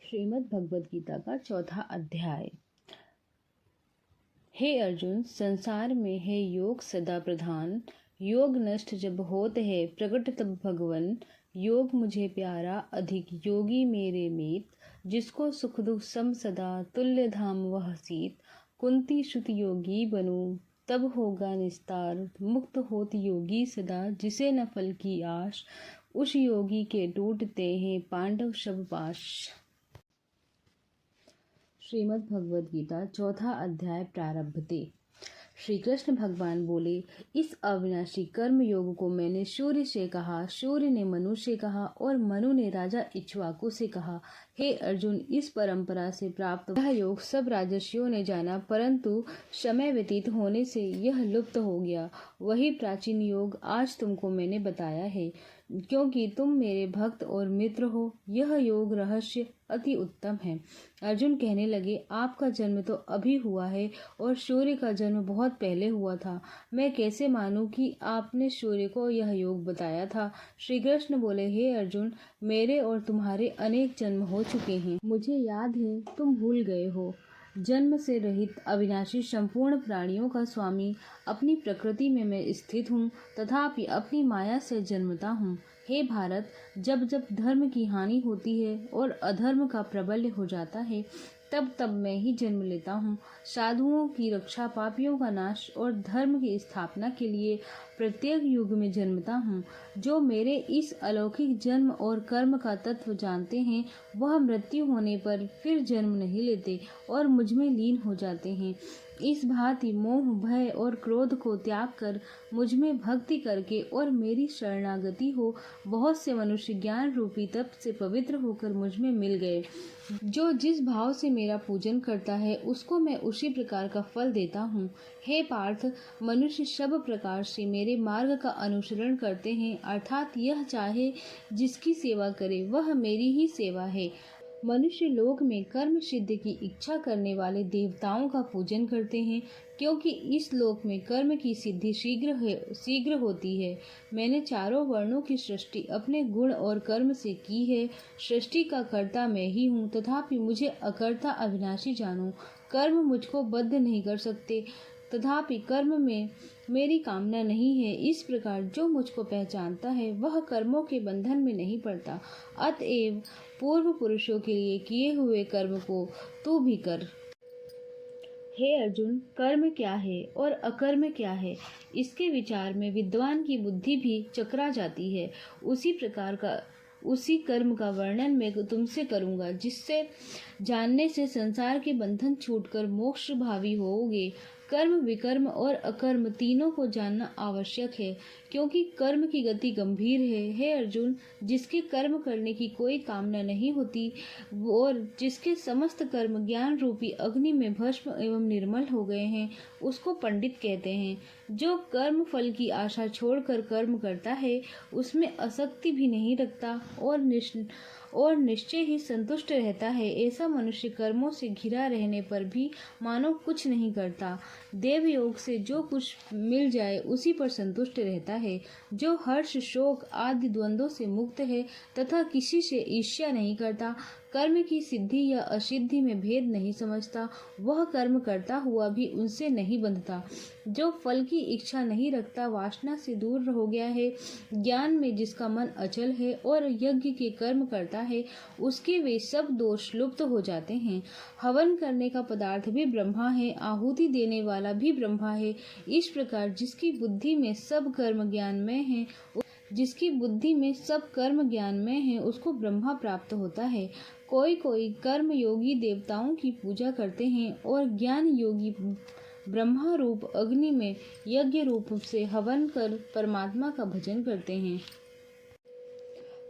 श्रीमद् भगवद गीता का चौथा अध्याय। हे अर्जुन, संसार में है योग सदा प्रधान। योग नष्ट जब होत है प्रकट तब भगवन। योग मुझे प्यारा अधिक योगी मेरे मीत। जिसको सुख दुख सम सदा तुल्य धाम वह सीत। कुंती श्रुत योगी बनूं तब होगा निस्तार। मुक्त होत योगी सदा जिसे न फल की आश। उस योगी के टूटते हैं पांडव शब पाश। श्रीमद् भगवद गीता चौथा अध्याय प्रारंभते। श्री कृष्ण भगवान बोले, इस अविनाशी कर्म योग को मैंने सूर्य से कहा, सूर्य ने मनु से कहा और मनु ने राजा इक्ष्वाकु से कहा। हे अर्जुन, इस परंपरा से प्राप्त यह योग सब राजर्षियों ने जाना, परंतु समय व्यतीत होने से यह लुप्त हो गया। वही प्राचीन योग आज तुमको मैंने बताया है, क्योंकि तुम मेरे भक्त और मित्र हो। यह योग रहस्य अति उत्तम है। अर्जुन कहने लगे, आपका जन्म तो अभी हुआ है और सूर्य का जन्म बहुत पहले हुआ था। मैं कैसे मानूं कि आपने सूर्य को यह योग बताया था। श्री कृष्ण बोले, हे अर्जुन, मेरे और तुम्हारे अनेक जन्म हो चुके हैं। मुझे याद है, तुम भूल गए हो। जन्म से रहित अविनाशी संपूर्ण प्राणियों का स्वामी अपनी प्रकृति में मैं स्थित हूँ, तथापि अपनी माया से जन्मता हूँ। हे भारत, जब जब धर्म की हानि होती है और अधर्म का प्रबल्य हो जाता है, तब तब मैं ही जन्म लेता हूँ। साधुओं की रक्षा, पापियों का नाश और धर्म की स्थापना के लिए प्रत्येक युग में जन्मता हूँ। जो मेरे इस अलौकिक जन्म और कर्म का तत्व जानते हैं, वह मृत्यु होने पर फिर जन्म नहीं लेते और मुझ में लीन हो जाते हैं। इस भांति मोह, भय और क्रोध को त्याग कर मुझ में भक्ति करके और मेरी शरणागति हो, बहुत से मनुष्य ज्ञान रूपी तप से पवित्र होकर मुझ में मिल गए। जो जिस भाव से मेरा पूजन करता है, उसको मैं उसी प्रकार का फल देता हूँ। हे पार्थ, मनुष्य सब प्रकार से मेरे मार्ग का अनुसरण करते हैं, अर्थात यह चाहे जिसकी सेवा करे वह मेरी ही सेवा है। मनुष्य लोक में कर्म सिद्धि की इच्छा करने वाले देवताओं का पूजन करते हैं, क्योंकि इस लोक में कर्म की सिद्धि शीघ्र होती है। मैंने चारों वर्णों की सृष्टि अपने गुण और कर्म से की है। सृष्टि का कर्ता मैं ही हूँ, तथापि मुझे अकर्ता अविनाशी जानो। कर्म मुझको बद्ध नहीं कर सकते, तथापि कर्म में मेरी कामना नहीं है। इस प्रकार जो मुझको पहचानता है, वह कर्मों के बंधन में नहीं पड़ता। अतएव पूर्व पुरुषों के लिए किए हुए कर्म को तू भी कर। हे अर्जुन, कर्म क्या है और अकर्म क्या है, इसके विचार में विद्वान की बुद्धि भी चकरा जाती है। उसी कर्म का वर्णन मैं तुमसे करूंगा, जिससे जानने से संसार के बंधन छूटकर मोक्ष भावी होगे। कर्म, विकर्म और अकर्म तीनों को जानना आवश्यक है, क्योंकि कर्म की गति गंभीर है। हे अर्जुन, जिसके कर्म करने की कोई कामना नहीं होती और जिसके समस्त कर्म ज्ञान रूपी अग्नि में भस्म एवं निर्मल हो गए हैं, उसको पंडित कहते हैं। जो कर्म फल की आशा छोड़कर कर्म करता है, उसमें आसक्ति भी नहीं रखता और निश्चय ही संतुष्ट रहता है। ऐसा मनुष्य कर्मों से घिरा रहने पर भी मानो कुछ नहीं करता। देव योग से जो कुछ मिल जाए उसी पर संतुष्ट रहता है। जो हर्ष, शोक आदि द्वंद्वों से मुक्त है तथा किसी से ईर्ष्या नहीं करता, कर्म की सिद्धि या असिद्धि में भेद नहीं समझता, वह कर्म करता हुआ भी उनसे नहीं बंधता। जो फल की इच्छा नहीं रखता, वासना से दूर हो गया है, ज्ञान में जिसका मन अचल है और यज्ञ के कर्म करता है, उसके वे सब दोष लुप्त हो जाते हैं। हवन करने का पदार्थ भी ब्रह्मा है, आहुति देने वाला भी ब्रह्मा है। इस प्रकार जिसकी बुद्धि में सब कर्म ज्ञान में है, उसको ब्रह्मा प्राप्त होता है। कोई कोई कर्म योगी देवताओं की पूजा करते हैं और ज्ञान योगी ब्रह्मा रूप अग्नि में यज्ञ रूप से हवन कर परमात्मा का भजन करते हैं।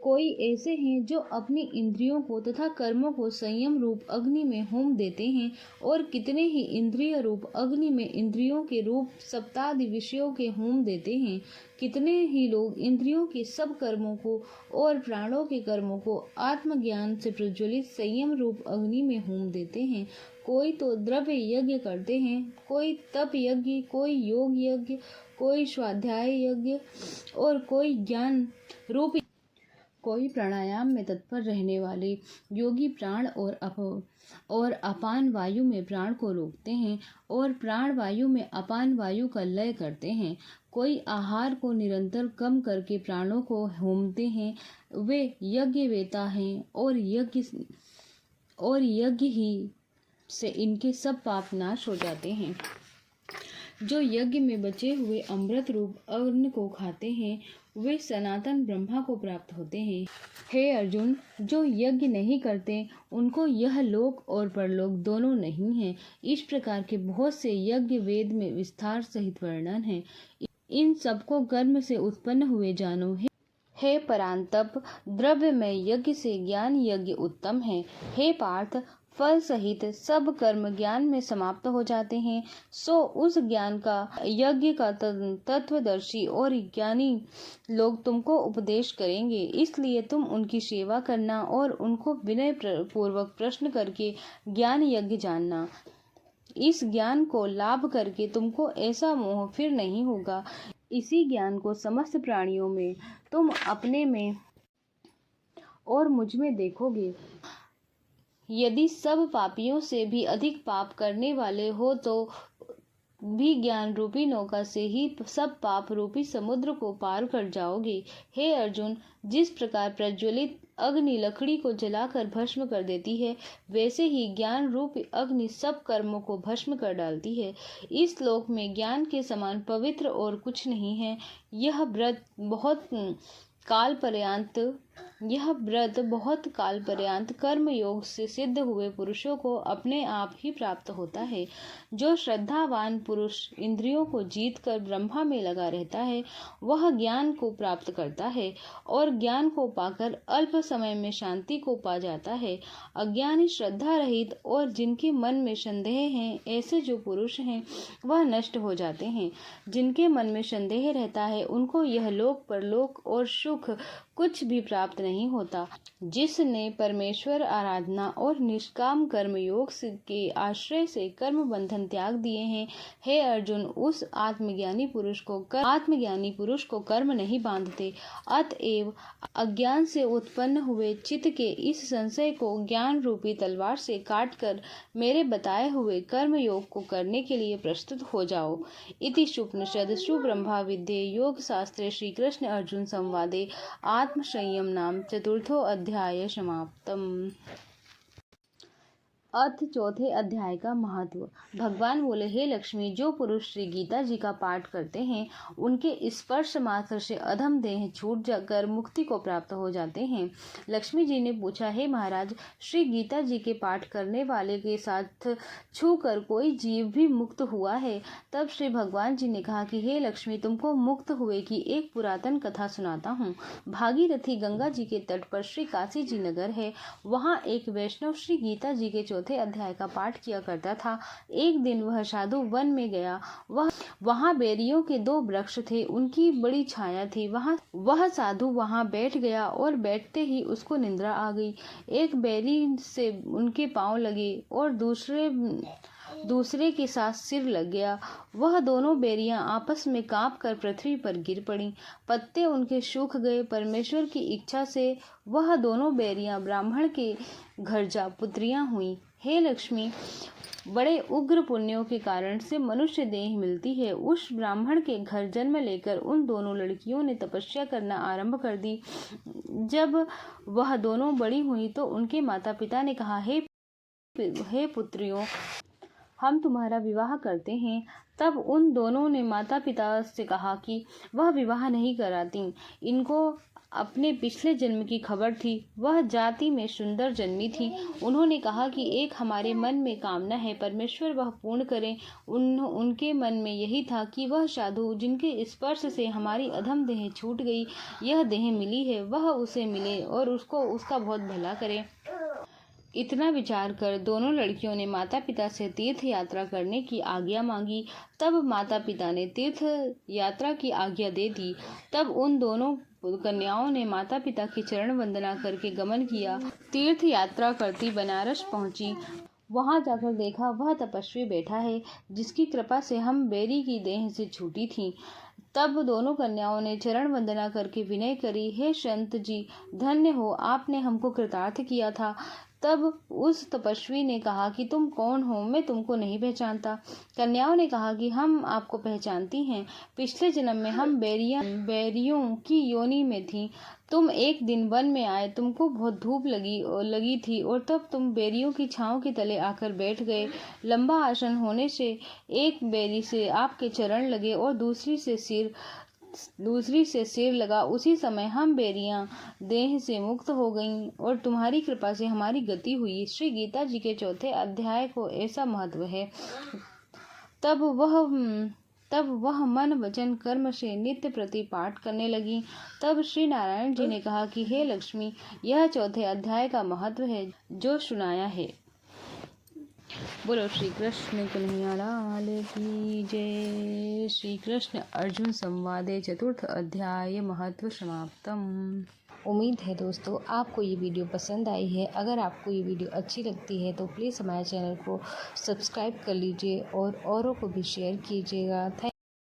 कोई ऐसे हैं जो अपनी इंद्रियों को तथा कर्मों को संयम रूप अग्नि में होम देते हैं, और कितने ही इंद्रिय रूप अग्नि में इंद्रियों के रूप सप्तादि विषयों के होम देते हैं। कितने ही लोग इंद्रियों के सब कर्मों को और प्राणों के कर्मों को आत्मज्ञान से प्रज्वलित संयम रूप अग्नि में होम देते हैं। कोई तो द्रव्य यज्ञ करते हैं, कोई तप यज्ञ, कोई योग यज्ञ, कोई स्वाध्याय यज्ञ और कोई ज्ञान रूपी कोई प्राणायाम में तत्पर रहने वाले योगी प्राण और अपान वायु में प्राण को रोकते हैं और प्राण वायु में अपान वायु का लय करते हैं। कोई आहार को निरंतर कम करके प्राणों को होमते हैं, वे यज्ञवेता हैं और यज्ञ ही से इनके सब पाप नाश हो जाते हैं। जो यज्ञ में बचे हुए अमृत रूप अन्न को खाते हैं वे सनातन ब्रह्मा को प्राप्त होते हैं। हे अर्जुन, जो यज्ञ नहीं करते उनको यह लोक और परलोक दोनों नहीं है। इस प्रकार के बहुत से यज्ञ वेद में विस्तार सहित वर्णन है। इन सबको कर्म से उत्पन्न हुए जानो। हे परांतप, द्रव्य में यज्ञ से ज्ञान यज्ञ उत्तम है। हे पार्थ, फल सहित सब कर्म ज्ञान में समाप्त हो जाते हैं, सो उस ज्ञान का यज्ञ का तत्वदर्शी और ज्ञानी लोग तुमको उपदेश करेंगे। इसलिए तुम उनकी सेवा करना और उनको विनय पूर्वक प्रश्न करके ज्ञान यज्ञ जानना। इस ज्ञान को लाभ करके तुमको ऐसा मोह फिर नहीं होगा। इसी ज्ञान को समस्त प्राणियों में तुम अपने में और मुझ में देखोगे। यदि सब पापियों से भी अधिक पाप करने वाले हो तो भी ज्ञान रूपी नौका से ही सब पाप रूपी समुद्र को पार कर जाओगे। हे अर्जुन, जिस प्रकार प्रज्वलित अग्नि लकड़ी को जलाकर भस्म कर देती है, वैसे ही ज्ञान रूप अग्नि सब कर्मों को भस्म कर डालती है। इस लोक में ज्ञान के समान पवित्र और कुछ नहीं है। यह व्रत बहुत काल पर्यंत कर्म योग से सिद्ध हुए पुरुषों को अपने आप ही प्राप्त होता है। जो श्रद्धावान पुरुष इंद्रियों को जीतकर ब्रह्मा में लगा रहता है, वह ज्ञान को प्राप्त करता है और ज्ञान को पाकर अल्प समय में शांति को पा जाता है। अज्ञानी, श्रद्धा रहित और जिनके मन में संदेह है, ऐसे जो पुरुष हैं वह नष्ट हो जाते हैं। जिनके मन में संदेह रहता है उनको यह लोक परलोक और सुख कुछ भी प्राप्त नहीं होता। जिसने परमेश्वर आराधना और निष्काम कर्म योग के आश्रय से कर्म बंधन त्याग दिए हैं, हे अर्जुन, उस आत्मज्ञानी पुरुष को कर्म नहीं बांधते। अतएव अज्ञान से उत्पन्न हुए चित्त के इस संशय को ज्ञान रूपी तलवार से काटकर मेरे बताए हुए कर्म योग को करने के लिए प्रस्तुत हो जाओ। इति शुपनिषद सुब्रह्मा विद्ये योग शास्त्रे श्री कृष्ण अर्जुन संवादे आत्म संयम नाम चतुर्थो अध्याय समाप्तम। अर्थ चौथे अध्याय का महत्व। भगवान बोले, हे लक्ष्मी, जो पुरुष श्री गीता जी का पाठ करते हैं उनके स्पर्श मात्र से अधम देह छूट जाकर मुक्ति को प्राप्त हो जाते हैं। लक्ष्मी जी ने पूछा, हे महाराज, श्री गीता जी के पाठ करने वाले के साथ छूकर कोई जीव भी मुक्त हुआ है? तब श्री भगवान जी ने कहा कि हे लक्ष्मी, तुमको मुक्त हुए की एक पुरातन कथा सुनाता हूँ। भागीरथी गंगा जी के तट पर श्री काशी जी नगर है। वहाँ एक वैष्णव श्री गीता जी के चौथे अध्याय का पाठ किया करता था। एक दिन वह साधु वन में गया। वहाँ बेरियों के 2 वृक्ष थे, उनकी बड़ी छाया थी। वह साधु वहाँ बैठ गया और बैठते ही उसको निद्रा आ गई। एक बेरी से उनके पांव लगे और दूसरे के साथ सिर लग गया। वह दोनों बेरियां आपस में कांप कर पृथ्वी पर गिर पड़ी। पत्ते उनके सूख गए। परमेश्वर की इच्छा से वह दोनों बेरियां ब्राह्मण के घर जा पुत्रियां हुई। हे लक्ष्मी, बड़े उग्र पुण्यों के कारण से मनुष्य देह मिलती है। उस ब्राह्मण के घर जन्म लेकर उन दोनों लड़कियों ने तपस्या करना आरंभ कर दी। जब वह दोनों बड़ी हुई तो उनके माता पिता ने कहा, हे पुत्रियों, हम तुम्हारा विवाह करते हैं। तब उन दोनों ने माता पिता से कहा कि वह विवाह नहीं कराती। इनको अपने पिछले जन्म की खबर थी। वह जाति में सुंदर जन्मी थी। उन्होंने कहा कि एक हमारे मन में कामना है, परमेश्वर वह पूर्ण करें। उनके मन में यही था कि वह साधु जिनके स्पर्श से हमारी अधम देह छूट गई, यह देह मिली है, वह उसे मिले और उसका बहुत भला करे। इतना विचार कर दोनों लड़कियों ने माता पिता से तीर्थ यात्रा करने की आज्ञा मांगी। तब माता पिता ने तीर्थ यात्रा की आज्ञा दे दी। तब उन दोनों कन्याओं ने माता पिता की चरण वंदना करके गमन किया। तीर्थ यात्रा करती बनारस पहुंची। वहां जाकर देखा वह तपस्वी बैठा है, जिसकी कृपा से हम बेरी की देह से छूटी थी। तब दोनों कन्याओं ने चरण वंदना करके विनय करी, हे संत जी, धन्य हो, आपने हमको कृतार्थ किया था। तब उस तपस्वी ने कहा कि तुम कौन हो, मैं तुमको नहीं पहचानता। कन्याओं ने कहा कि हम आपको पहचानती हैं, पिछले जन्म में हम बैरियों की योनि में थीं। तुम एक दिन वन में आए, तुमको बहुत धूप लगी थी और तब तुम बेरियों की छांव के तले आकर बैठ गए। लंबा आसन होने से एक बेरी से आपके चरण लगे और दूसरी से सिर लगा। उसी समय हम बेरियां देह से मुक्त हो गईं और तुम्हारी कृपा से हमारी गति हुई। श्री गीता जी के 4थे अध्याय को ऐसा महत्व है। तब वह मन वचन कर्म से नित्य प्रति पाठ करने लगी। तब श्री नारायण जी ने कहा कि हे लक्ष्मी, यह 4थे अध्याय का महत्व है जो सुनाया है। बोलो श्री कृष्ण कन्हैया लाल की जय। श्री कृष्ण अर्जुन संवादे 4th अध्याय महत्व समाप्तम। उम्मीद है दोस्तों आपको ये वीडियो पसंद आई है। अगर आपको ये वीडियो अच्छी लगती है तो प्लीज़ हमारे चैनल को सब्सक्राइब कर लीजिए और औरों को भी शेयर कीजिएगा।